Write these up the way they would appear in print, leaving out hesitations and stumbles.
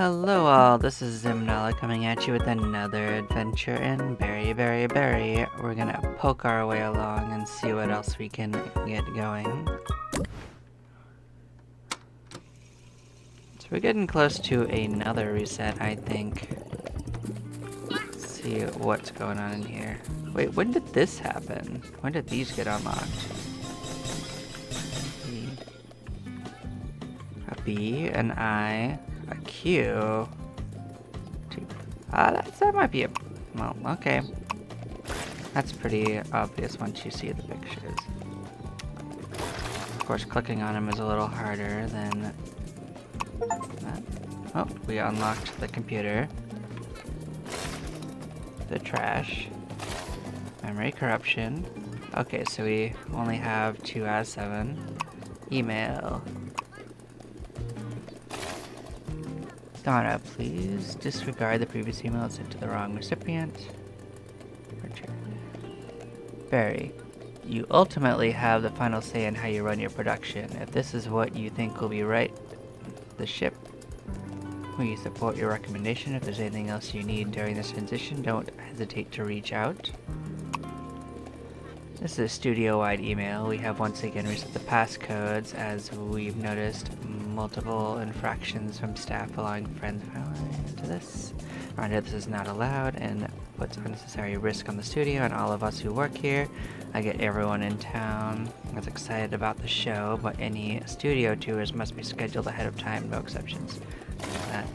Hello all, this is Zimnala coming at you with another adventure in Berry. We're gonna poke our way along and see what else we can get going. So we're getting close to another reset, I think. Let's see what's going on in here. Wait, when did this happen? When did these get unlocked? A B, an I, a Q. That might be a... well, okay. That's pretty obvious once you see the pictures. Of course, clicking on them is a little harder than that. Oh, we unlocked the computer. The trash. Memory corruption. Okay, so we only have 2 out of 7. Email. Donna, please disregard the previous email sent to the wrong recipient. Barry, you ultimately have the final say in how you run your production. If this is what you think will be right, the ship, we support your recommendation. If there's anything else you need during this transition, don't hesitate to reach out. This is a studio-wide email. We have once again reset the passcodes as we've noticed multiple infractions from staff allowing friends into this. Reminder, this is not allowed and puts unnecessary risk on the studio and all of us who work here. I get everyone in town is excited about the show, but any studio tours must be scheduled ahead of time, no exceptions. That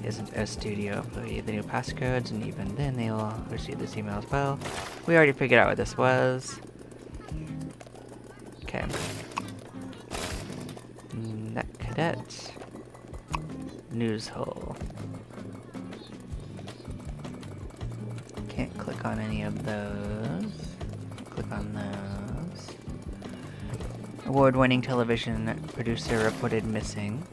isn't a studio employee. The new passcodes, and even then they will receive this email as well. We already figured out what this was. Okay. Net cadet. News hole. Can't click on any of those. Click on those. Award-winning television producer reported missing.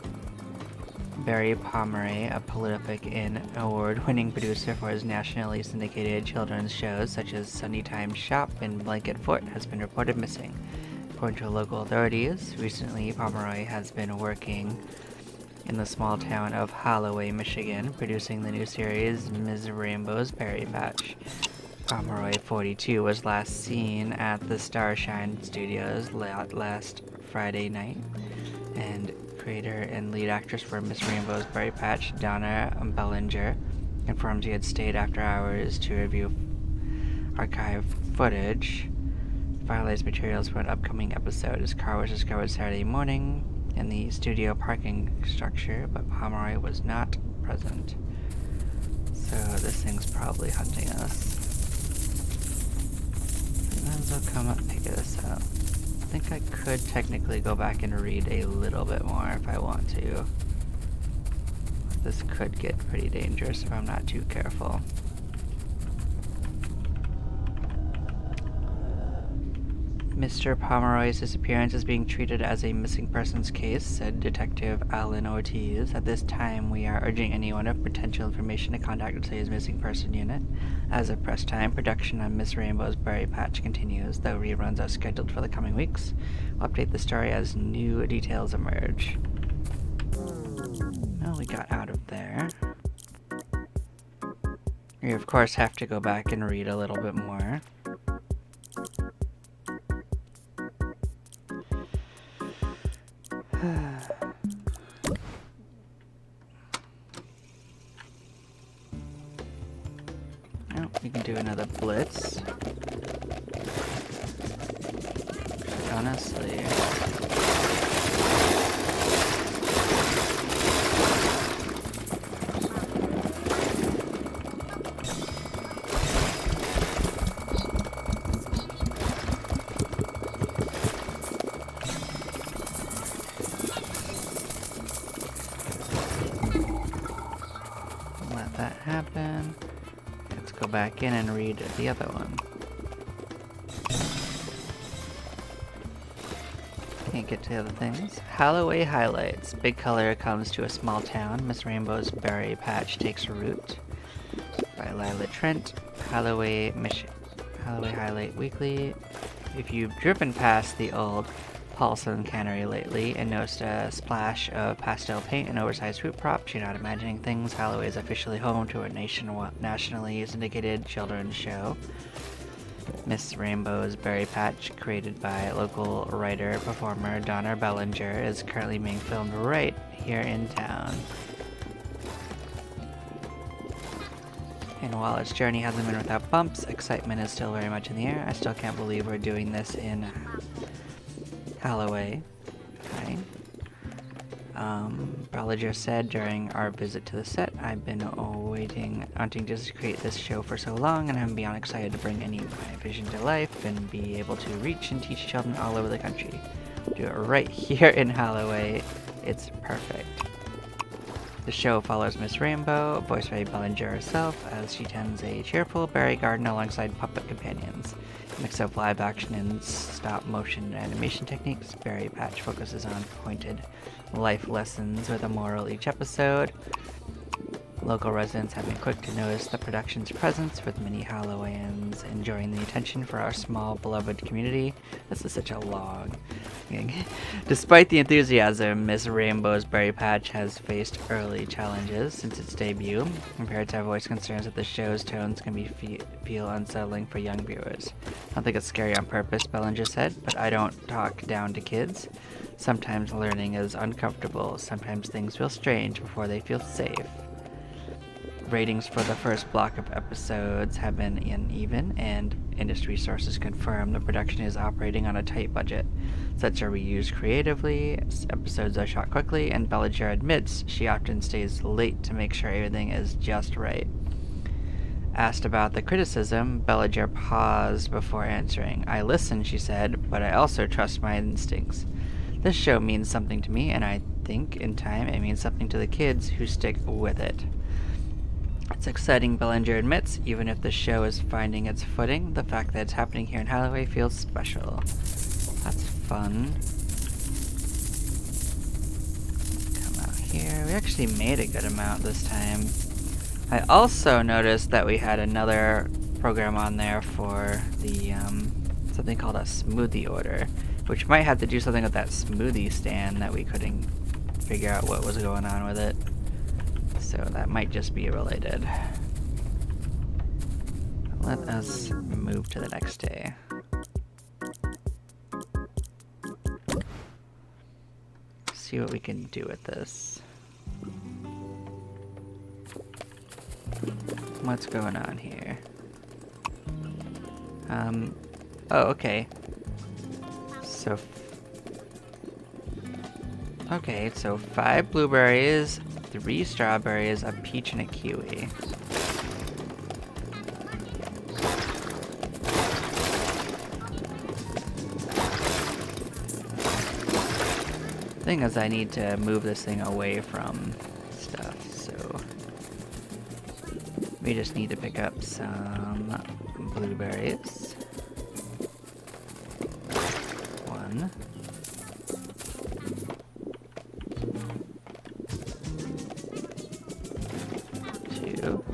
Barry Pomeroy, a prolific and award-winning producer for his nationally syndicated children's shows such as Sunnytime Shop and Blanket Fort, has been reported missing. According to local authorities, recently Pomeroy has been working in the small town of Holloway, Michigan, producing the new series Ms. Rainbow's Berry Patch. Pomeroy, 42, was last seen at the Starshine Studios last Friday night, and creator and lead actress for Miss Rainbow's Berry Patch, Donna Bellinger, confirms he had stayed after hours to review archive footage. Finalized materials for an upcoming episode. His car was discovered Saturday morning in the studio parking structure, but Pomeroy was not present. So this thing's probably hunting us. Sometimes they'll come up and pick us up. I think I could technically go back and read a little bit more if I want to. This could get pretty dangerous if I'm not too careful. Mr. Pomeroy's disappearance is being treated as a missing persons case, said Detective Alan Ortiz. At this time, we are urging anyone of potential information to contact the city's missing person unit. As of press time, production on Miss Rainbow's Berry Patch continues, though reruns are scheduled for the coming weeks. We'll update the story as new details emerge. Well, we got out of there. We, of course, have to go back and read a little bit more. Oh, we can do another blitz. Honestly. Let that happen. Let's go back in and read the other one. Can't get to the other things. Holloway highlights. Big color comes to a small town. Miss Rainbow's Berry Patch takes root. By Lila Trent. Holloway Highlight Weekly. If you've driven past the old Paulson Cannery lately, and noticed a splash of pastel paint and oversized fruit props. You're not imagining things. Halloway is officially home to a nationally syndicated children's show. Miss Rainbow's Berry Patch, created by local writer-performer Donna Bellinger, is currently being filmed right here in town. And while its journey hasn't been without bumps, excitement is still very much in the air. I still can't believe we're doing this in Halloway. Okay. Bellinger said during our visit to the set, I've been wanting to create this show for so long, and I'm beyond excited to bring my vision to life and be able to reach and teach children all over the country. Do it right here in Halloway. It's perfect. The show follows Miss Rainbow, voiced by Bellinger herself, as she tends a cheerful berry garden alongside puppet companions. Mix of live action and stop-motion animation techniques, Berry Patch focuses on pointed life lessons with a moral each episode. Local residents have been quick to notice the production's presence, with many Hallowayans enjoying the attention for our small, beloved community. This is such a long thing. Despite the enthusiasm, Miss Rainbow's Berry Patch has faced early challenges since its debut. Parents have voiced concerns that the show's tones can feel unsettling for young viewers. I don't think it's scary on purpose, Bellinger said, but I don't talk down to kids. Sometimes learning is uncomfortable. Sometimes things feel strange before they feel safe. Ratings for the first block of episodes have been uneven, and industry sources confirm the production is operating on a tight budget. Sets are reused creatively, episodes are shot quickly, and Bellinger admits she often stays late to make sure everything is just right. Asked about the criticism, Bellinger paused before answering. I listen, she said, but I also trust my instincts. This show means something to me, and I think in time it means something to the kids who stick with it. It's exciting, Bellinger admits. Even if the show is finding its footing, the fact that it's happening here in Halloway feels special. That's fun. Come out here. We actually made a good amount this time. I also noticed that we had another program on there for the something called a smoothie order, which might have to do something with that smoothie stand that we couldn't figure out what was going on with it. So that might just be related. Let us move to the next day. See what we can do with this. What's going on here? Oh, okay. So 5 blueberries, 3 strawberries, a peach, and a kiwi. Thing is, I need to move this thing away from stuff, so we just need to pick up some blueberries. 1. 2.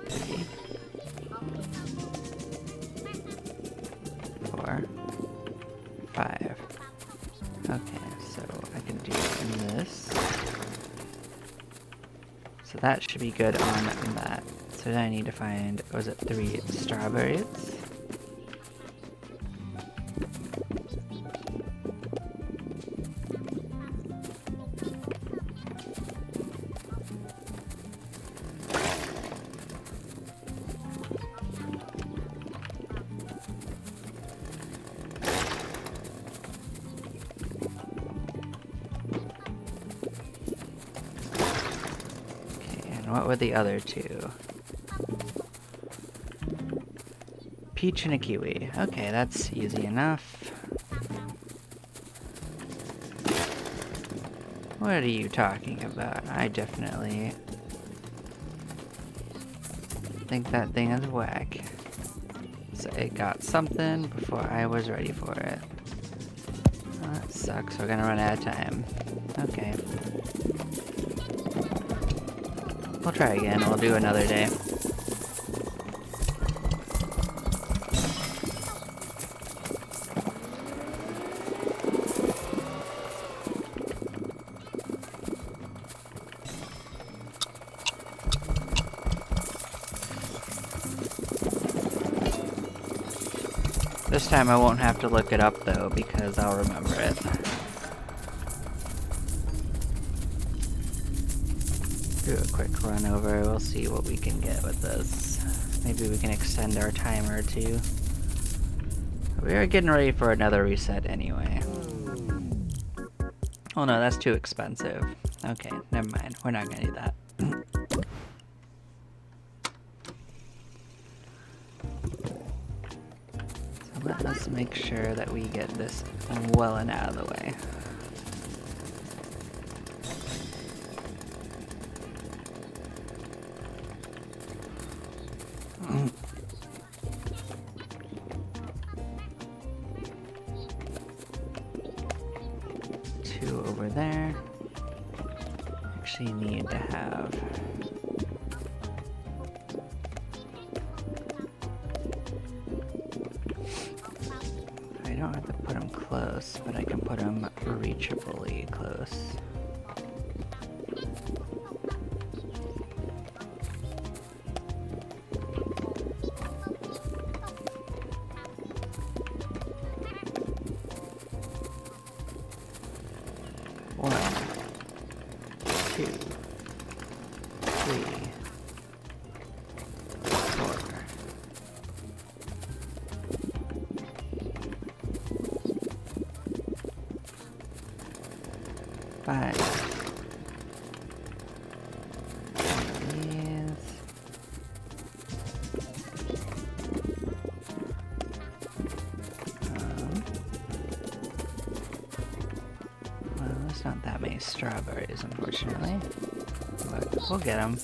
3. 4. 5. Okay, so I can do this. So that should be good on that. So then I need to find, was it 3 strawberries? What were the other 2? Peach and a kiwi. Okay, that's easy enough. What are you talking about? I definitely think that thing is whack. So it got something before I was ready for it. Oh, that sucks. We're gonna run out of time. Okay. We'll try again. We'll do another day. This time I won't have to look it up though, because I'll remember it. Do a quick run over, we'll see what we can get with this. Maybe we can extend our timer too. We are getting ready for another reset anyway. Oh no, that's too expensive. Okay, never mind. We're not gonna do that. So let us make sure that we get this well and out of the way. Two over there. Actually need to have I don't have to put them close, but I can put them reachably close. One, two, three, four. Five. These. Well, there's not that many strawberries, unfortunately, but we'll get them.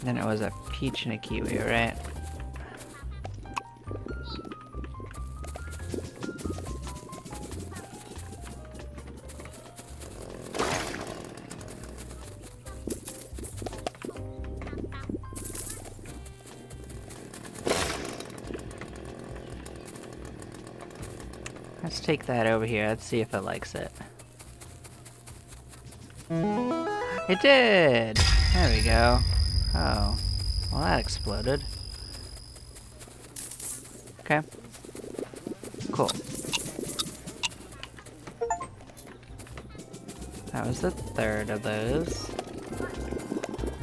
Then it was a peach and a kiwi, right? Let's take that over here. Let's see if it likes it. It did! There we go. Oh. Well, that exploded. Okay. Cool. That was the third of those.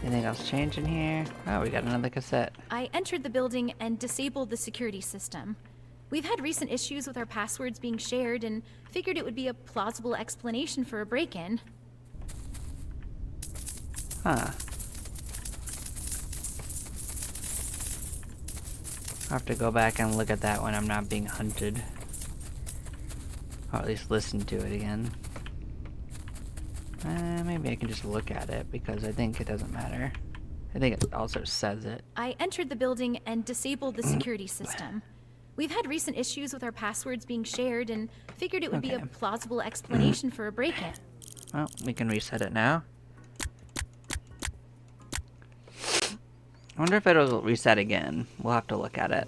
Anything else change in here? Oh, we got another cassette. I entered the building and disabled the security system. We've had recent issues with our passwords being shared and figured it would be a plausible explanation for a break-in. Huh. I'll have to go back and look at that when I'm not being hunted. Or at least listen to it again. Maybe I can just look at it, because I think it doesn't matter. I think it also says it. I entered the building and disabled the security system. We've had recent issues with our passwords being shared and figured it would be a plausible explanation for a break-in. Well, we can reset it now. I wonder if it'll reset again. We'll have to look at it.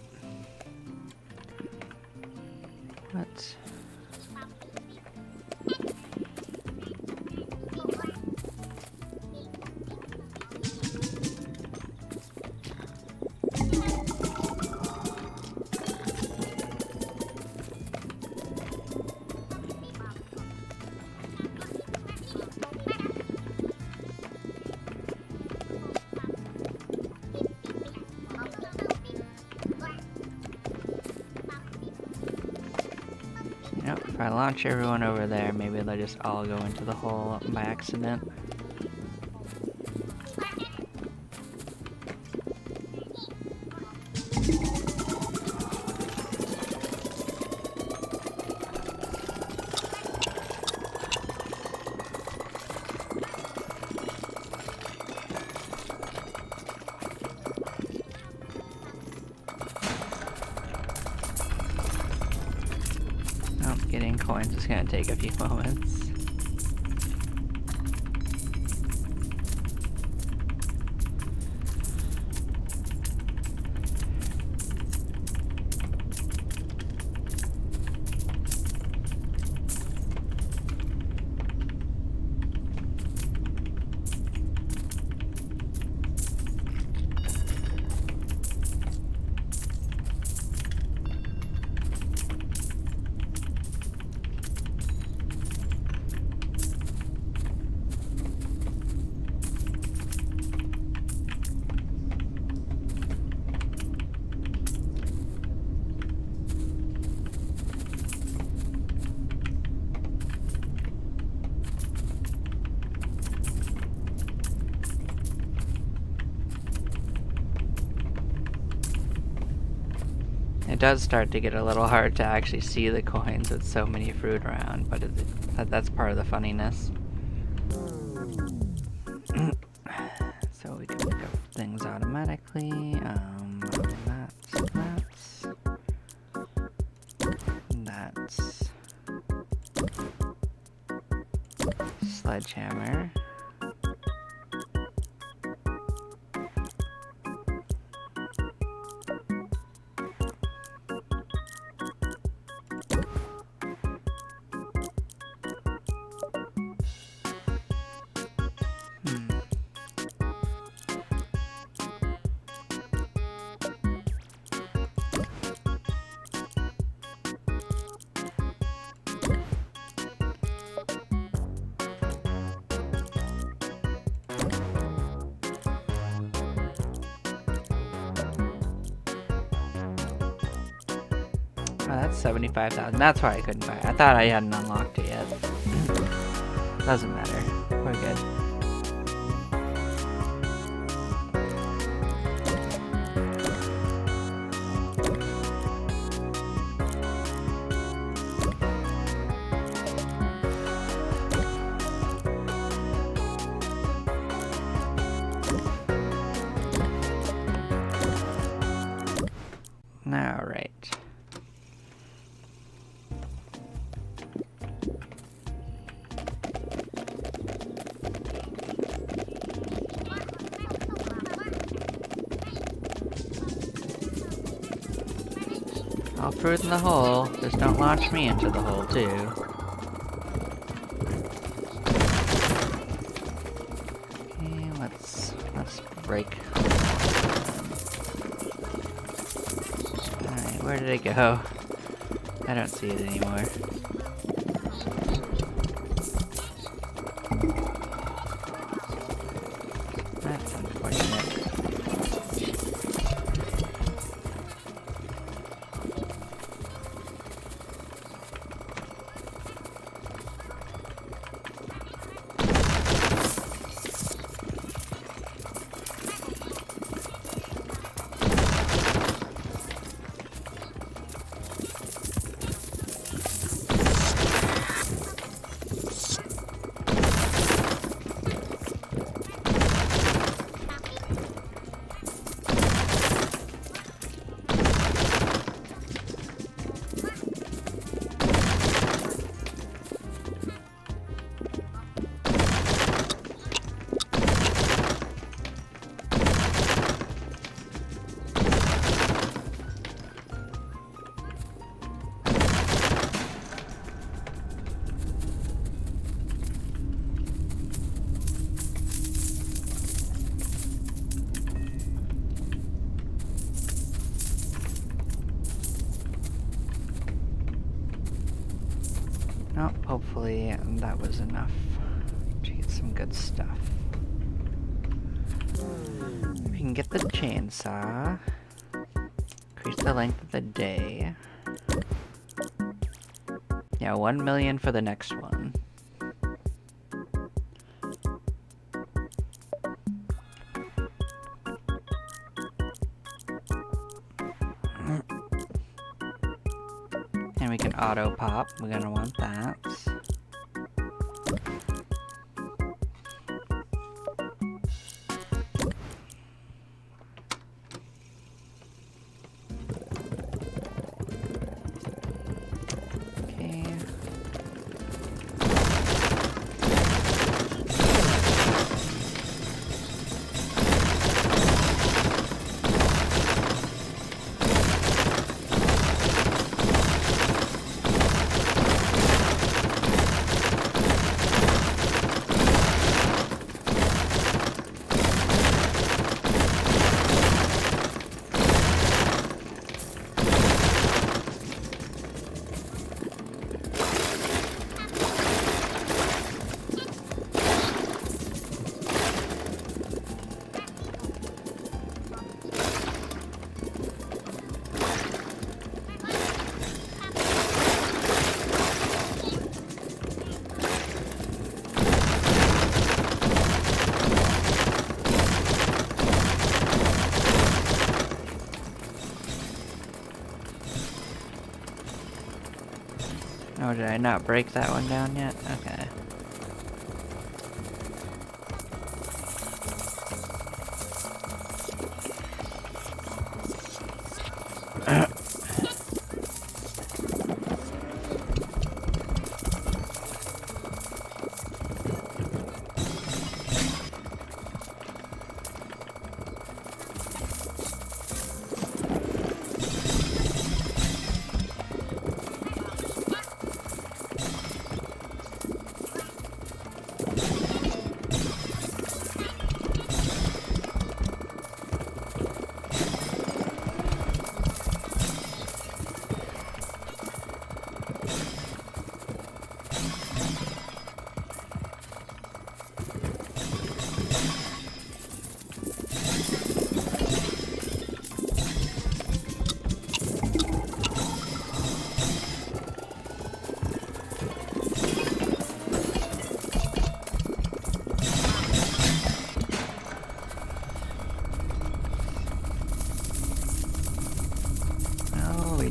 What? If I launch everyone over there, maybe they'll just all go into the hole by accident. Getting coins is gonna take a few moments. does start to get a little hard to actually see the coins with so many fruit around, but that's part of the funniness. So we can look up things automatically. That's sledgehammer. Oh, that's 75,000. That's why I couldn't buy it. I thought I hadn't unlocked it yet. Doesn't matter. We're good. All right. All fruit in the hole. Just don't launch me into the hole, too. Okay, let's break. Alright, where did it go? I don't see it anymore. That's unfortunate. Oh, hopefully that was enough to get some good stuff. We can get the chainsaw. Increase the length of the day. Yeah, 1 million for the next one. And we can auto pop. We're gonna want that. Okay. Oh, did I not break that one down yet? Okay.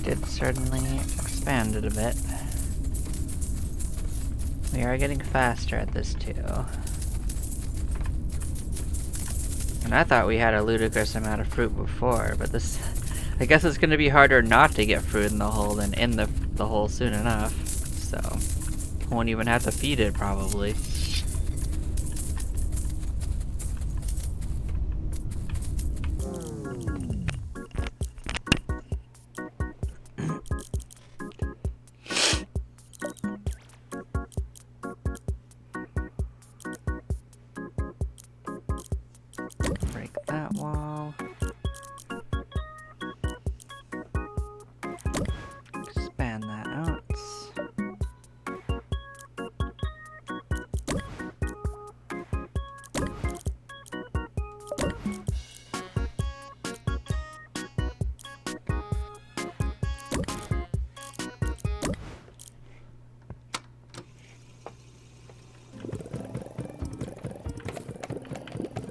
Did certainly expand it a bit. We are getting faster at this too. And I thought we had a ludicrous amount of fruit before, but this... I guess it's gonna be harder not to get fruit in the hole than in the hole soon enough. So, won't even have to feed it probably. Break that wall. Expand that out.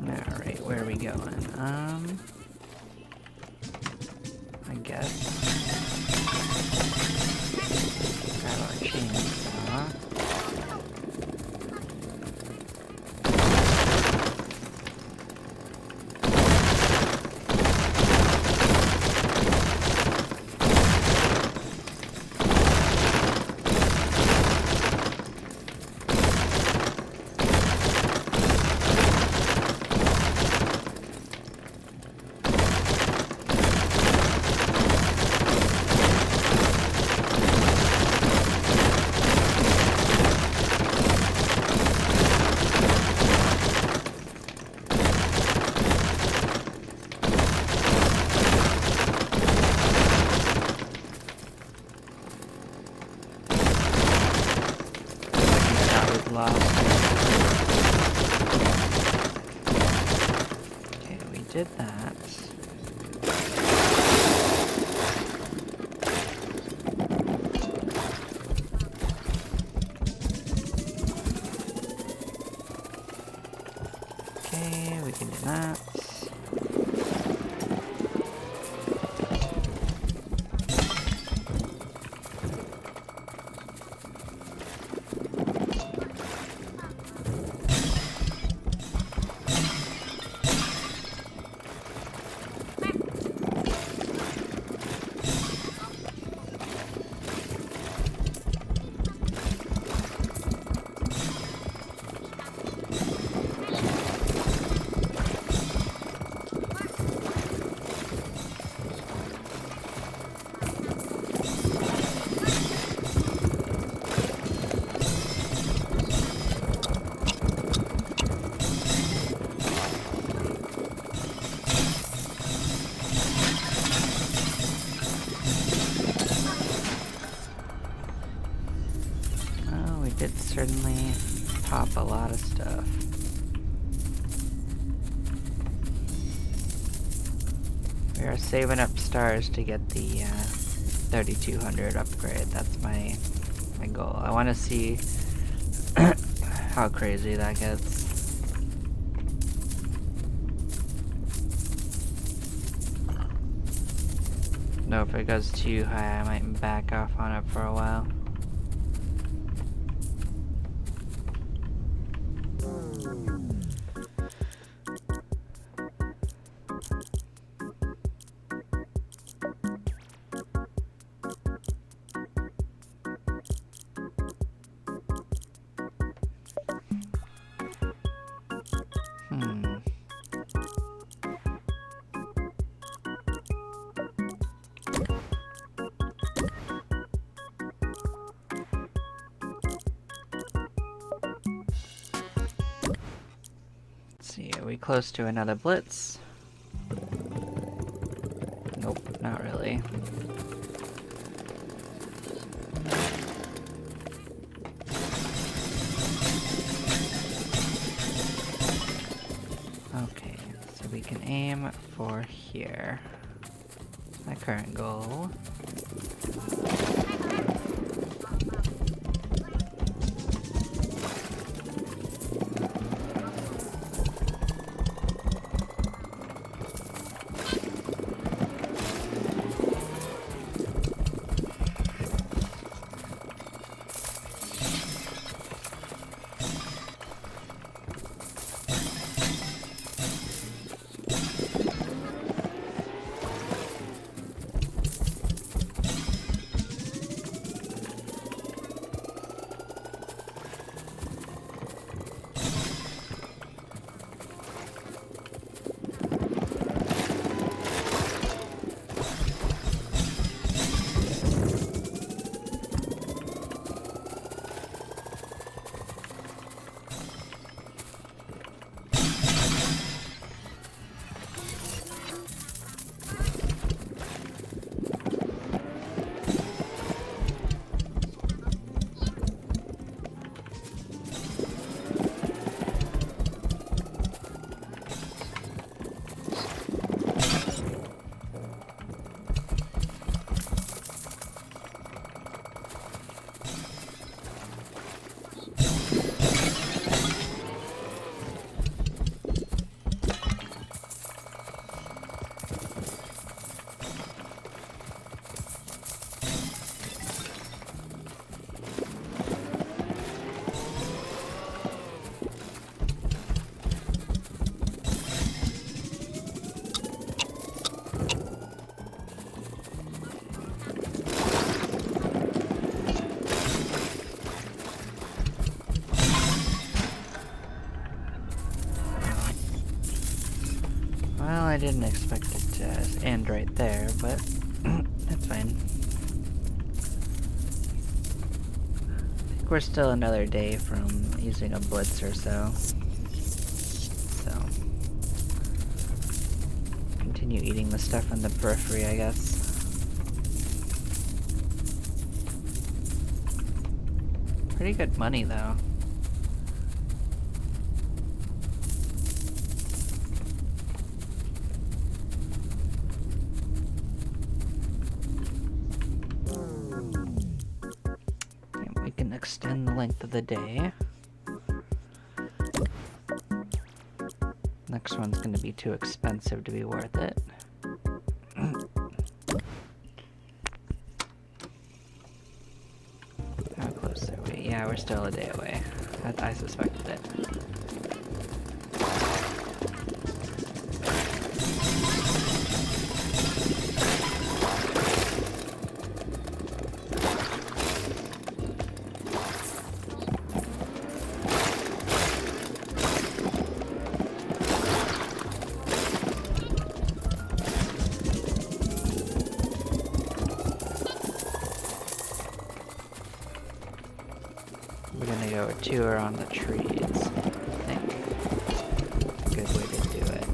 Alright, where are we going? I guess. Grab our chainsaw. Okay, we did that. Okay, we can do that. Did certainly pop a lot of stuff. We are saving up stars to get the 3200 upgrade. That's my goal. I want to see how crazy that gets. No, if it goes too high, I might back off on it for a while. see, are we close to another blitz? Nope, not really. Okay, so we can aim for here. My current goal. Well, I didn't expect it to end right there, but that's fine. I think we're still another day from using a blitz or so. So, continue eating the stuff in the periphery, I guess. Pretty good money, though. We can extend the length of the day. Next one's gonna be too expensive to be worth it. How close are we? Yeah, we're still a day away. I suspected it. We're gonna go a tour on the trees, I think. Good way to do it.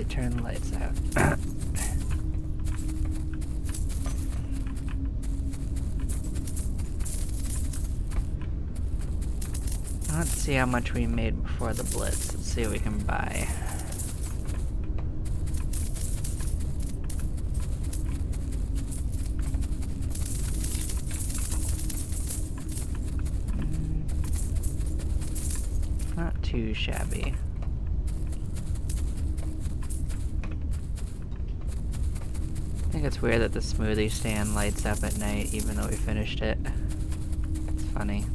turn the lights out. Let's see how much we made before the blitz. Let's see what we can buy. Not too shabby. I think it's weird that the smoothie stand lights up at night even though we finished it. It's funny.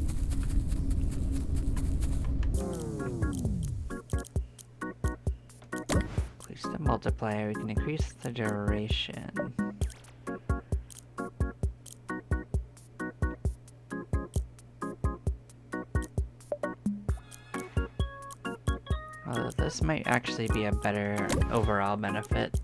Increase the multiplier, we can increase the duration. Although this might actually be a better overall benefit.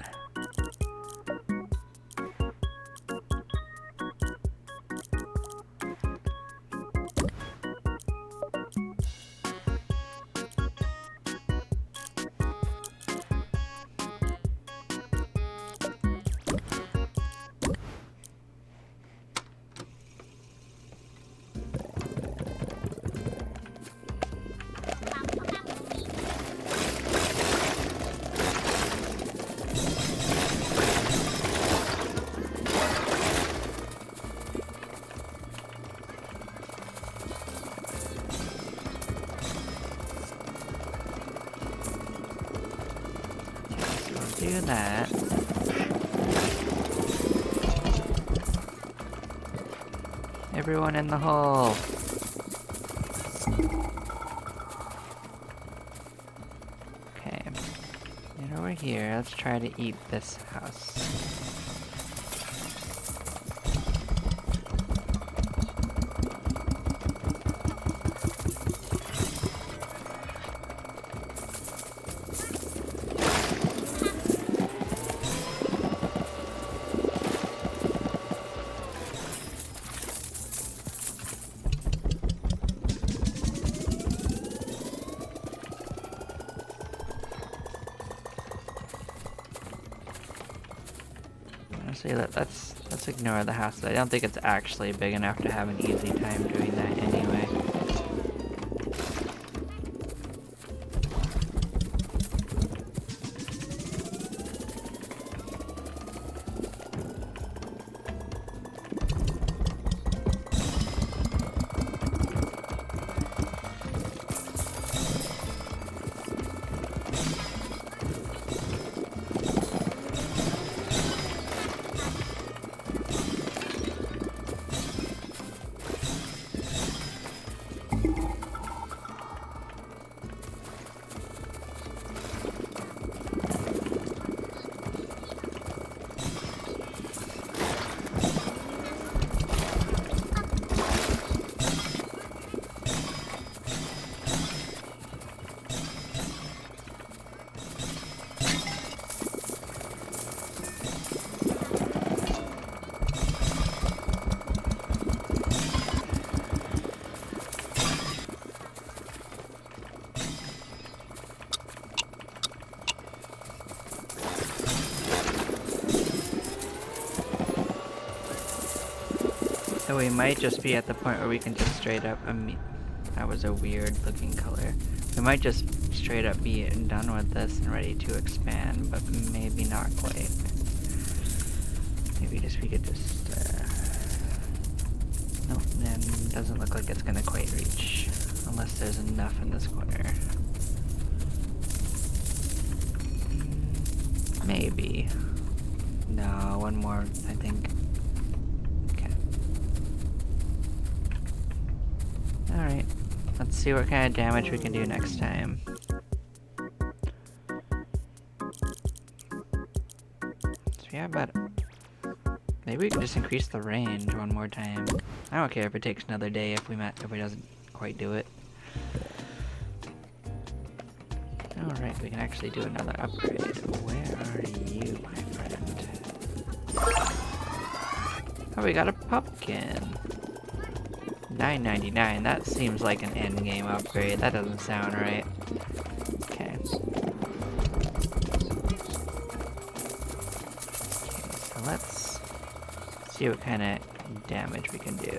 Do that. Everyone in the hole. Okay. And over here, let's try to eat this house. Honestly, let's ignore the house. I don't think it's actually big enough to have an easy time doing that anyway. So we might just be at the point where we can just straight up, that was a weird looking color. We might just straight up be done with this and ready to expand, but maybe not quite. Maybe we could just, nope, then doesn't look like it's gonna quite reach. Unless there's enough in this corner. Maybe. No, one more, I think. Alright, let's see what kind of damage we can do next time. So yeah, but maybe we can just increase the range one more time. I don't care if it takes another day if it doesn't quite do it. Alright, we can actually do another upgrade. Where are you, my friend? Oh, we got a pumpkin. $9.99, that seems like an endgame upgrade. That doesn't sound right. Okay. see what kind of damage we can do.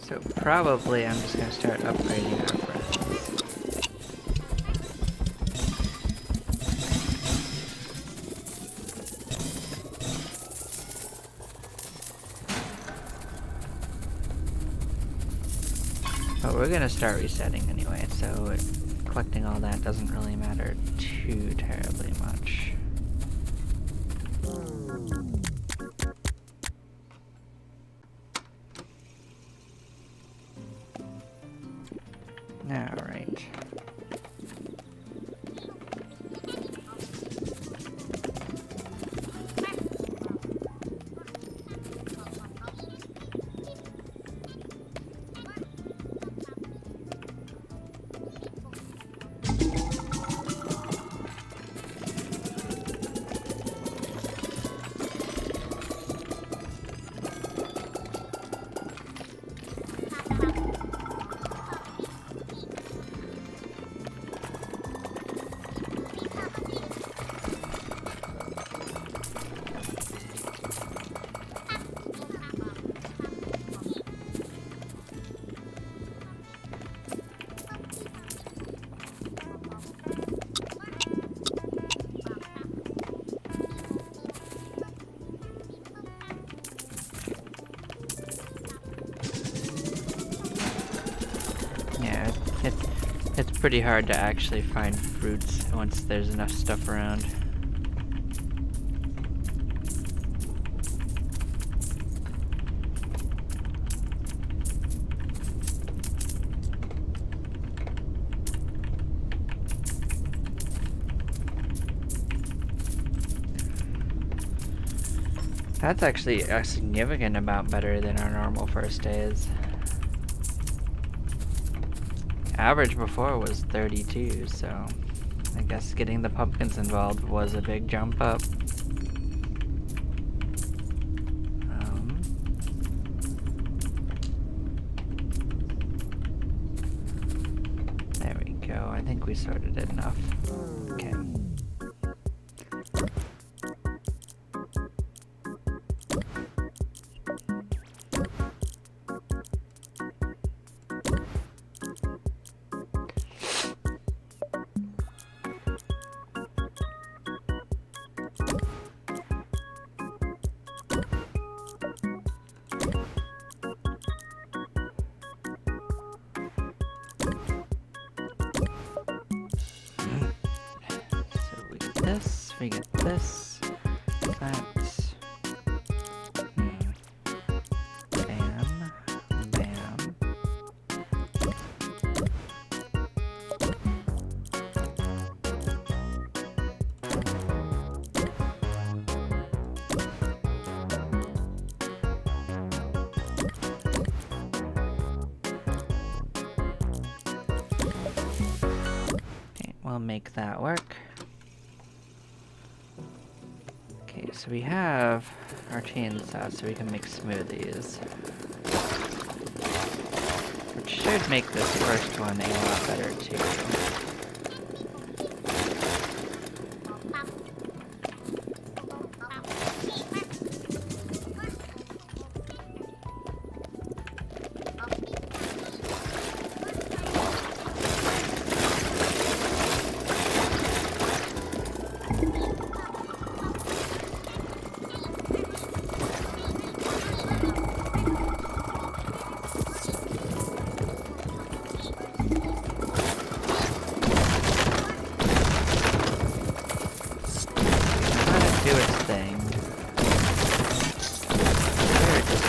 So probably I'm just gonna start upgrading our friends. But we're gonna start resetting anyway, so collecting all that doesn't really matter too terribly much. Alright. Yeah, it's pretty hard to actually find fruits once there's enough stuff around. That's actually a significant amount better than our normal first days. Average before was 32, so I guess getting the pumpkins involved was a big jump up. There we go. I think we sorted it enough. Okay. This, we get this, that, bam, bam. we'll make that work. Okay, so we have our chainsaw so we can make smoothies. Which should make this first one a lot better too. Do its thing. We're just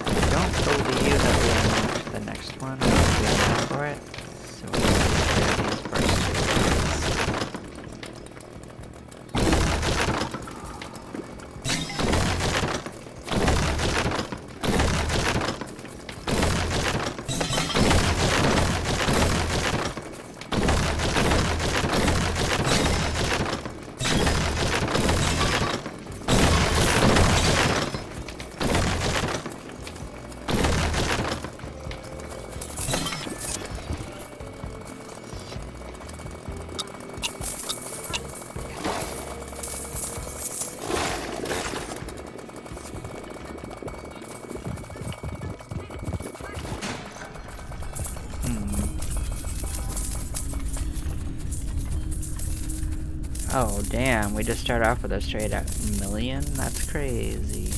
I don't believe that we unlocked the next one. We unlocked for it. So we'll clear these first two. Oh damn, we just start off with a straight up million? That's crazy.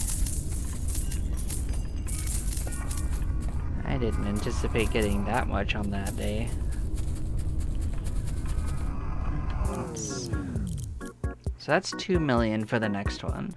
I didn't anticipate getting that much on that day. So that's 2 million for the next one.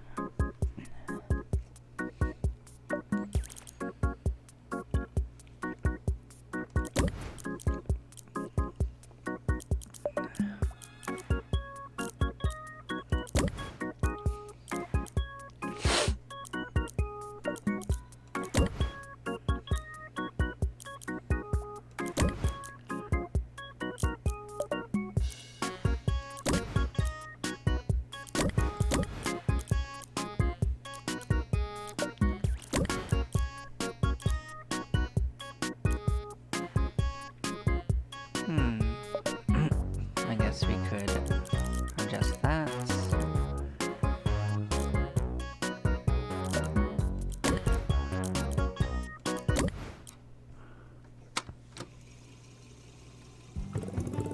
I guess we could adjust that.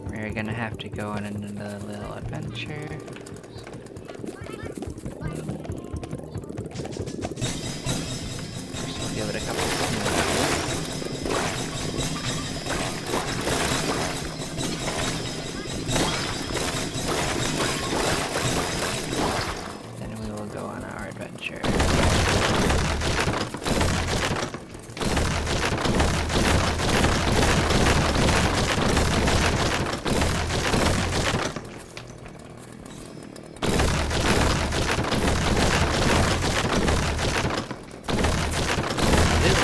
We're gonna have to go on another little adventure. First we'll give it a couple of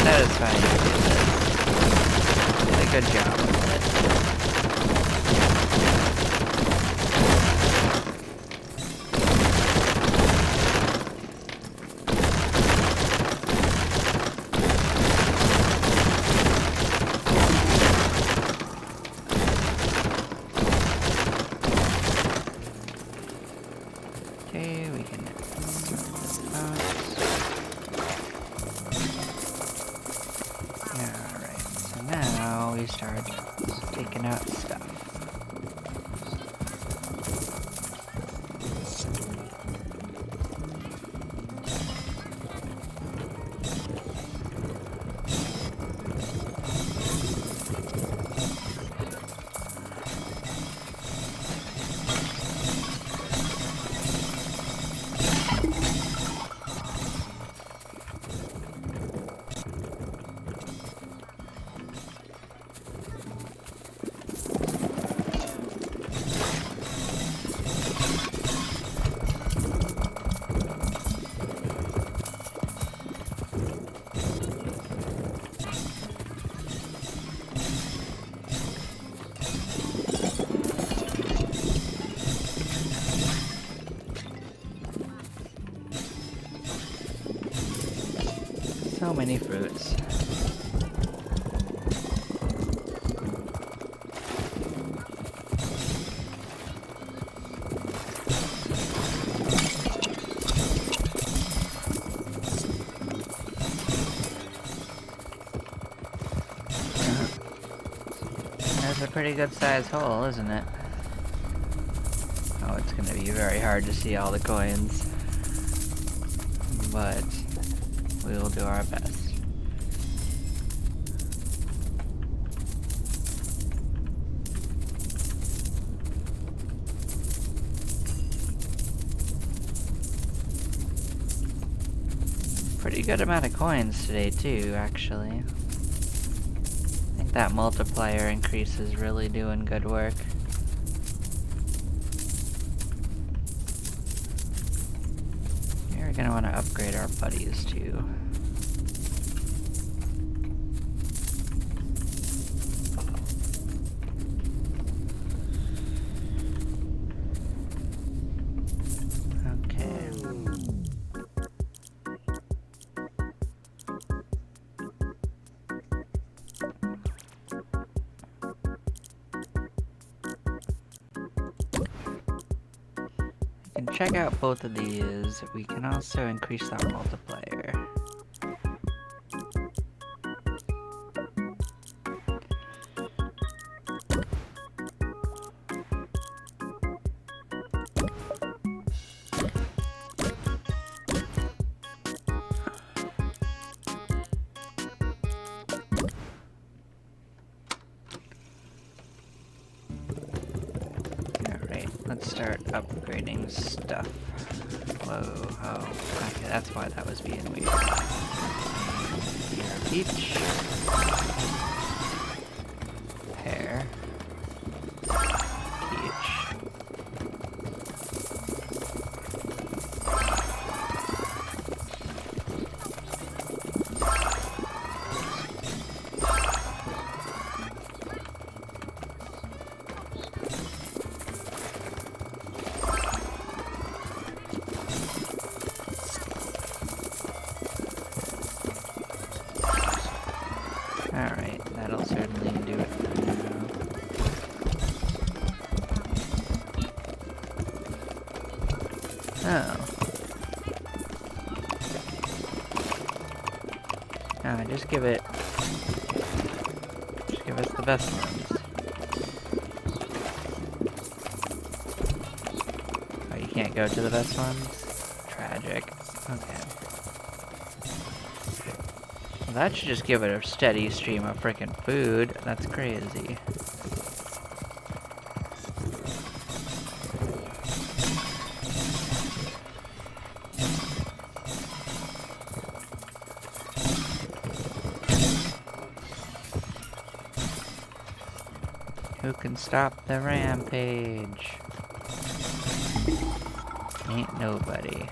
satisfying to do this. Did a good job with it. Okay, we can sort this out. Alright, so now we start taking out stuff. So many fruits. That's a pretty good sized hole, isn't it? Oh, it's gonna be very hard to see all the coins. But we will do our best. Pretty good amount of coins today too, actually. I think that multiplier increase is really doing good work. We're gonna want to upgrade our buddies too. Okay. We can check out both of these. We can also increase that multiplier. Let's start upgrading stuff. Whoa, oh, okay, that's why that was being weird. Here, peach. Pear. Peach. Alright, that'll certainly do it for now. Oh. Ah, just give us the best ones. Oh, you can't go to the best ones? Tragic. Okay. Well, that should just give it a steady stream of frickin' food. That's crazy. Who can stop the rampage? Ain't nobody.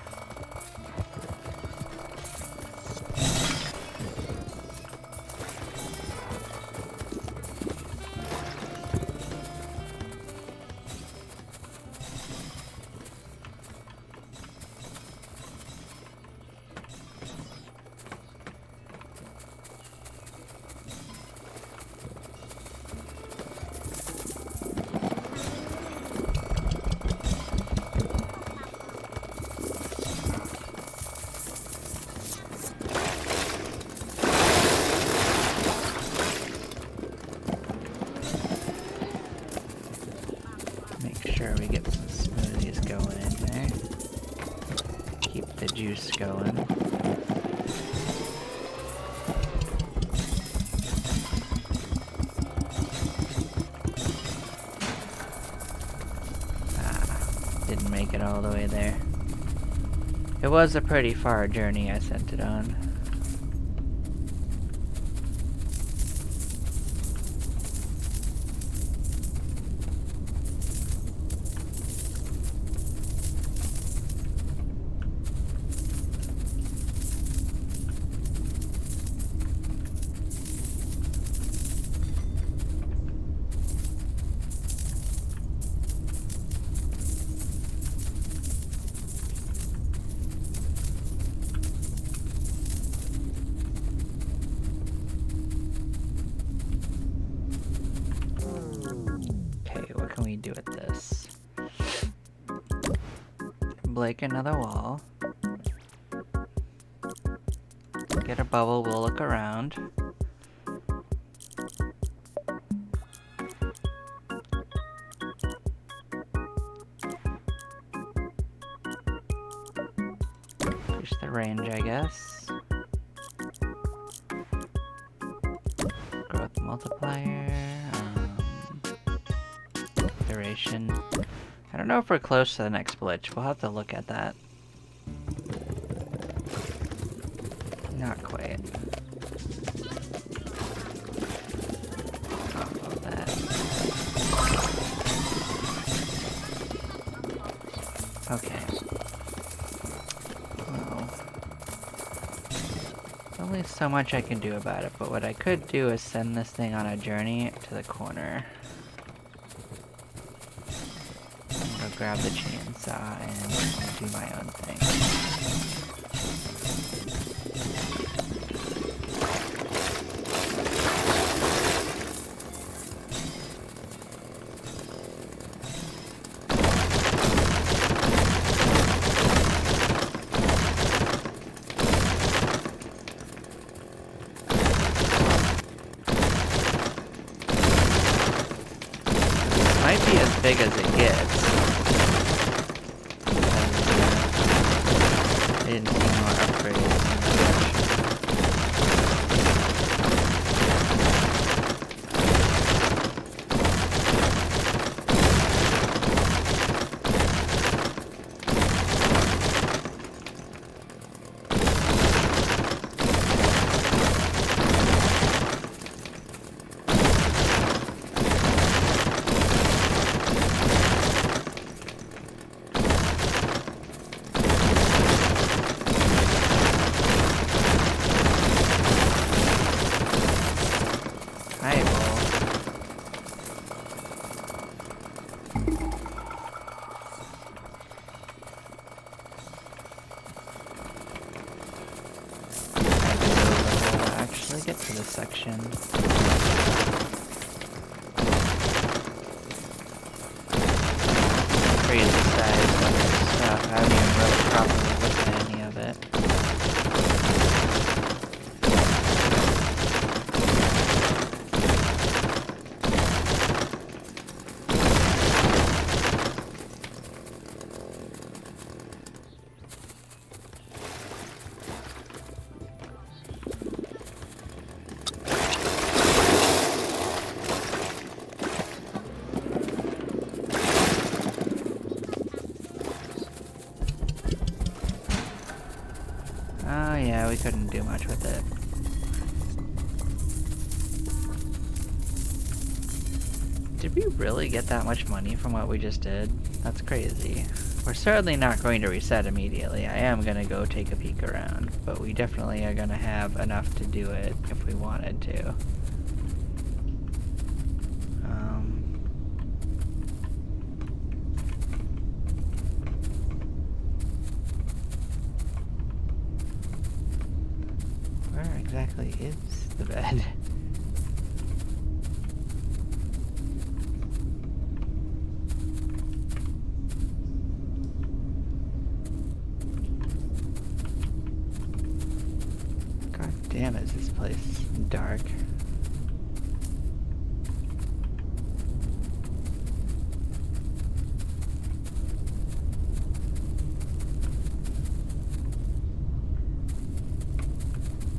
We get some smoothies going in there. Keep the juice going. Ah, didn't make it all the way there. It was a pretty far journey I sent it on. break another wall. Get a bubble, we'll look around. Push the range, I guess. Growth multiplier. Duration. I don't know if we're close to the next glitch. We'll have to look at that. Not quite. Follow that. Okay. Well, there's only so much I can do about it, but what I could do is send this thing on a journey to the corner. Go grab the chainsaw and do my own thing. Might be as big as it gets. I didn't see more upgrades. Get to this section. Crazy size stuff. I haven't even really properly looked at any of it. Oh yeah, we couldn't do much with it. Did we really get that much money from what we just did? That's crazy. We're certainly not going to reset immediately. I am going to go take a peek around, but we definitely are going to have enough to do it if we wanted to. Where exactly is the bed? God damn, is this place dark?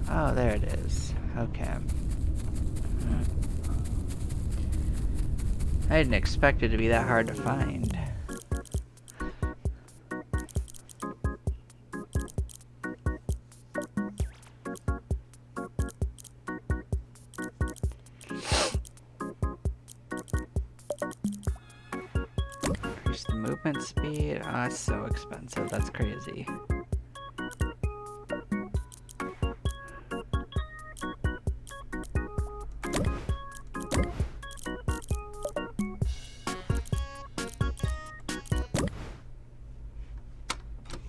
Oh, there it is. Okay. I didn't expect it to be that hard to find. Increase the movement speed. Oh, that's so expensive. That's crazy.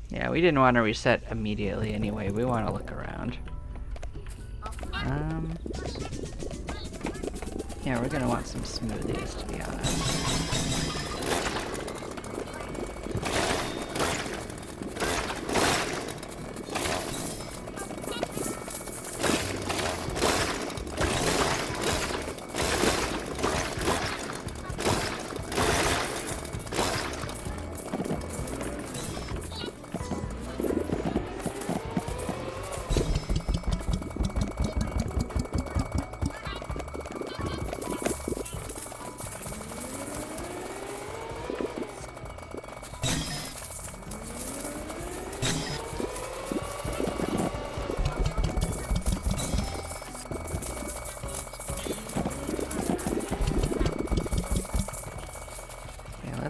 Yeah, we didn't want to reset immediately anyway. We want to look around. Yeah, we're gonna want some smoothies, to be honest.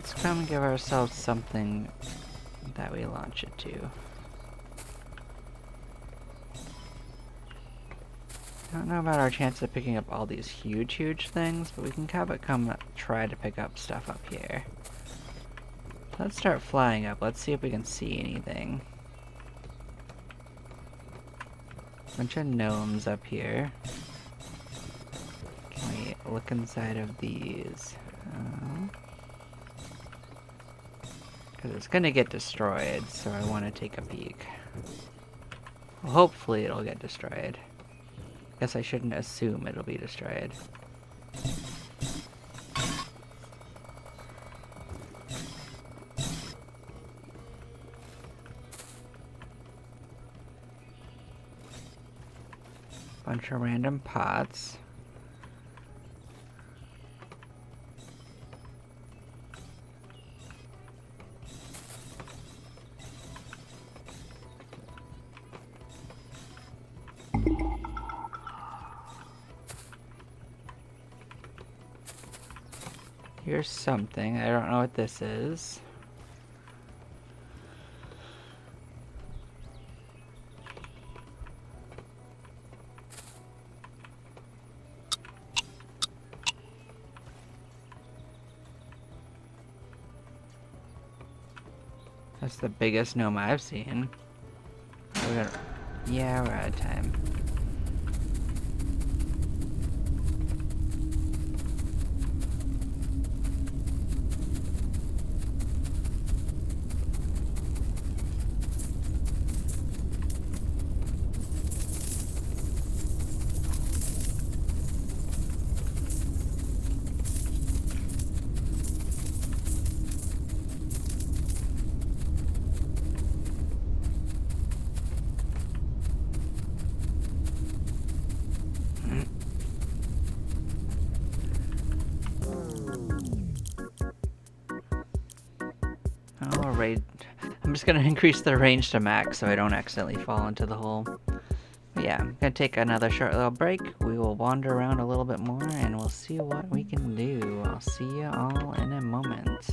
Let's come give ourselves something that we launch it to. I don't know about our chance of picking up all these huge things, but we can have it come try to pick up stuff up here. Let's start flying up. Let's see if we can see anything. Bunch of gnomes up here. Can we look inside of these? Because it's gonna get destroyed, so I want to take a peek. Well, hopefully it'll get destroyed. Guess I shouldn't assume it'll be destroyed. Bunch of random pots. Here's something. I don't know what this is. That's the biggest gnome I've seen. Yeah, we're out of time. Alright, I'm just gonna increase the range to max so I don't accidentally fall into the hole. But yeah, I'm gonna take another short little break. We will wander around a little bit more and we'll see what we can do. I'll see you all in a moment.